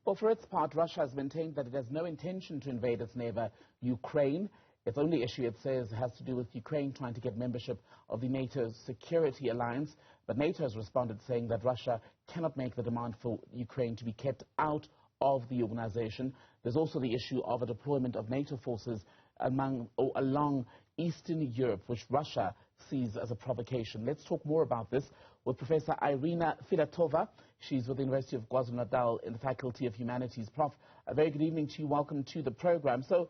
Well, for its part, Russia has maintained that it has no intention to invade its neighbor, Ukraine. Its only issue, it says, has to do with Ukraine trying to get membership of the NATO security alliance. But NATO has responded saying that Russia cannot make the demand for Ukraine to be kept out of the organization. There's also the issue of a deployment of NATO forces along Eastern Europe, which Russia sees as a provocation. Let's talk more about this with Professor Irina Filatova. She's with the University of KwaZulu-Natal in the Faculty of Humanities. Prof, a very good evening to you. Welcome to the program. So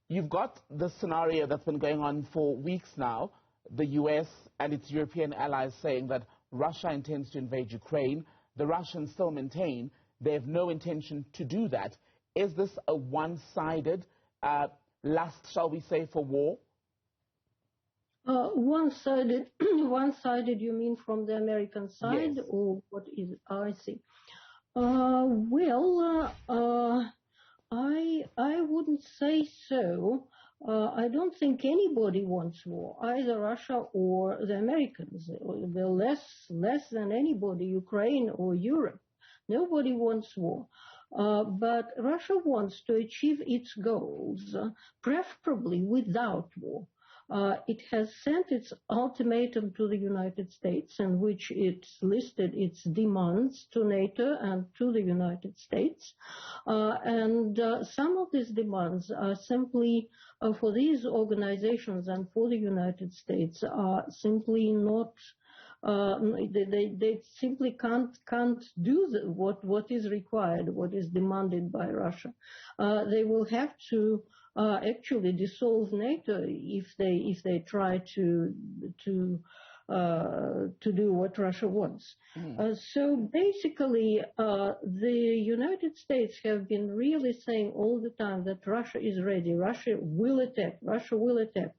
you've got this scenario that's been going on for weeks now, the US and its European allies saying that Russia intends to invade Ukraine. The Russians still maintain they have no intention to do that. Is this a one-sided lust, shall we say, for war? One-sided, one-sided, you mean from the American side? Yes. Or what is it? I see. I wouldn't say so. I don't think anybody wants war, either Russia or the Americans. They're less than anybody, Ukraine or Europe. Nobody wants war. But Russia wants to achieve its goals, preferably without war. It has sent its ultimatum to the United States, in which it listed its demands to NATO and to the United States. And some of these demands are simply, for these organizations and for the United States, are simply not, they simply can't do what is required, what is demanded by Russia. They will have to actually dissolve NATO if they try to do what Russia wants. So basically, the United States have been really saying all the time that Russia is ready, Russia will attack, Russia will attack.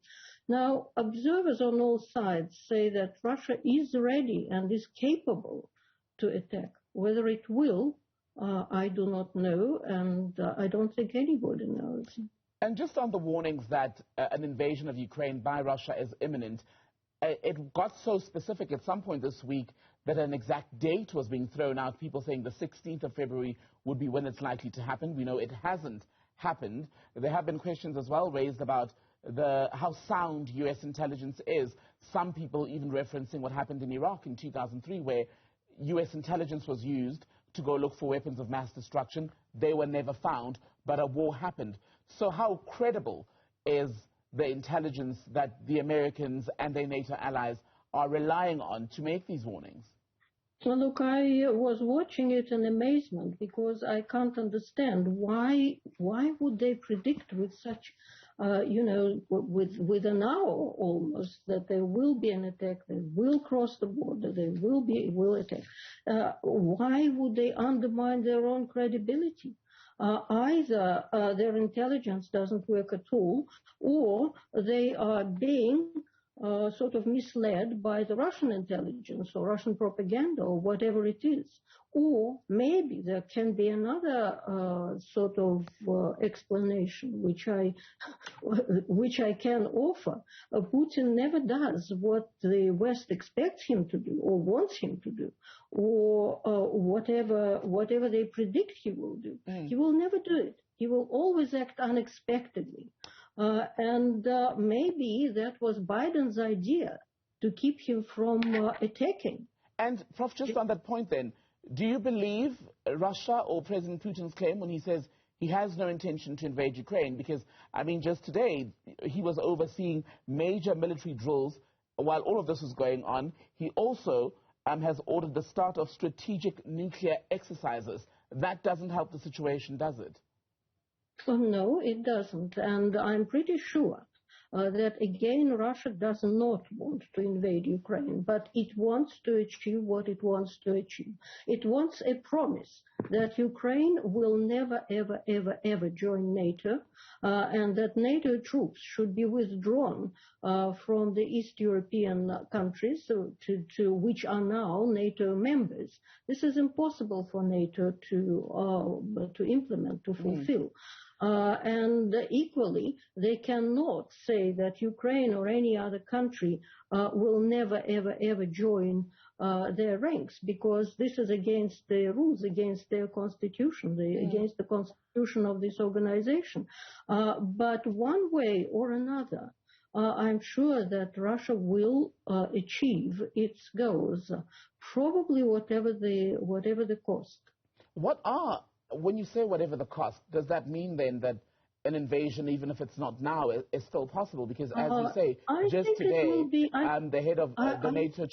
Now, observers on all sides say that Russia is ready and is capable to attack. Whether it will, I do not know, and I don't think anybody knows. And just on the warnings that an invasion of Ukraine by Russia is imminent, it got so specific at some point this week that an exact date was being thrown out, people saying the 16th of February would be when it's likely to happen. We know it hasn't happened. There have been questions as well raised about how sound U.S. intelligence is. Some people even referencing what happened in Iraq in 2003, where U.S. intelligence was used to go look for weapons of mass destruction. They were never found, but a war happened. So how credible is the intelligence that the Americans and their NATO allies are relying on to make these warnings? Well, look, I was watching it in amazement because I can't understand why would they predict with such, with an hour almost, that there will be an attack, they will cross the border, they will attack. Why would they undermine their own credibility? Either their intelligence doesn't work at all, or they are being sort of misled by the Russian intelligence or Russian propaganda or whatever it is. Or maybe there can be another sort of explanation which I can offer. Putin never does what the West expects him to do or wants him to do, or whatever they predict he will do. He will never do it. He will always act unexpectedly. And maybe that was Biden's idea, to keep him from attacking. And, Prof, just on that point then, do you believe Russia or President Putin's claim when he says he has no intention to invade Ukraine? Because, I mean, just today, he was overseeing major military drills while all of this was going on. He also has ordered the start of strategic nuclear exercises. That doesn't help the situation, does it? No, it doesn't. And I'm pretty sure that, again, Russia does not want to invade Ukraine, but it wants to achieve what it wants to achieve. It wants a promise that Ukraine will never, ever, ever, ever join NATO, and that NATO troops should be withdrawn from the East European countries to which are now NATO members. This is impossible for NATO to implement, to fulfill. And equally, they cannot say that Ukraine or any other country will never, ever, ever join their ranks, because this is against their rules, against their constitution, against the constitution of this organization. But one way or another, I'm sure that Russia will achieve its goals, probably whatever the cost. When you say whatever the cost, does that mean then that an invasion, even if it's not now, is still possible? Because as you say, just today, the head of the NATO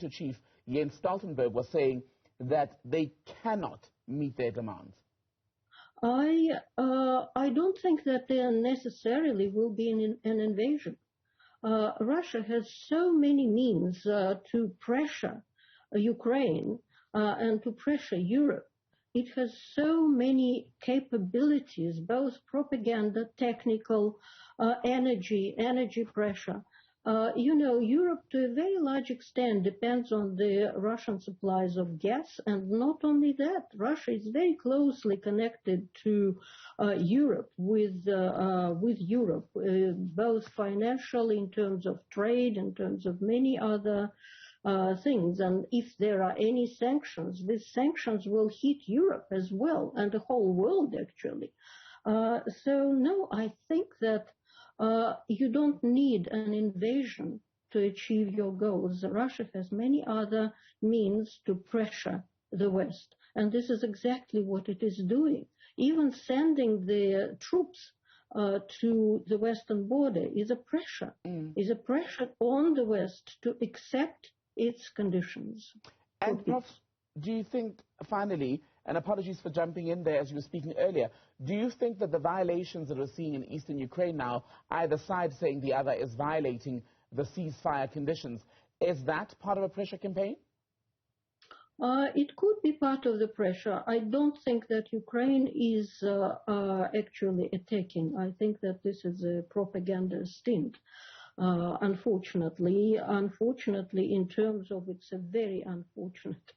chief, Jens Stoltenberg, was saying that they cannot meet their demands. I don't think that there necessarily will be an invasion. Russia has so many means to pressure Ukraine and to pressure Europe. It has so many capabilities, both propaganda, technical, energy pressure. Europe, to a very large extent, depends on the Russian supplies of gas, and not only that, Russia is very closely connected to Europe, with Europe, both financially, in terms of trade, in terms of many other things. And if there are any sanctions, these sanctions will hit Europe as well, and the whole world, actually. So no, I think that you don't need an invasion to achieve your goals. Russia has many other means to pressure the West, and this is exactly what it is doing. Even sending the troops to the western border is a pressure, on the West to accept its conditions. And Prof, do you think, finally, and apologies for jumping in there as you were speaking earlier, do you think that the violations that we're seeing in eastern Ukraine now, either side saying the other is violating the ceasefire conditions, is that part of a pressure campaign? It could be part of the pressure. I don't think that Ukraine is actually attacking. I think that this is a propaganda stint. Unfortunately, in terms of, it's a very unfortunate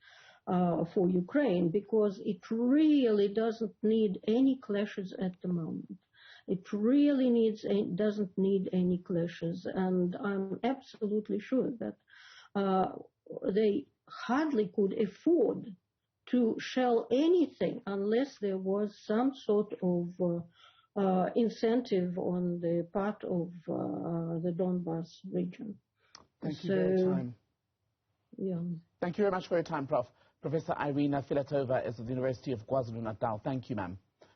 for Ukraine, because it really doesn't need any clashes at the moment. It really doesn't need any clashes, and I'm absolutely sure that they hardly could afford to shell anything unless there was some sort of incentive on the part of the Donbas region. Thank you for your time. Yeah. Thank you very much for your time, Prof. Professor Irina Filatova is at the University of KwaZulu-Natal. Thank you, ma'am.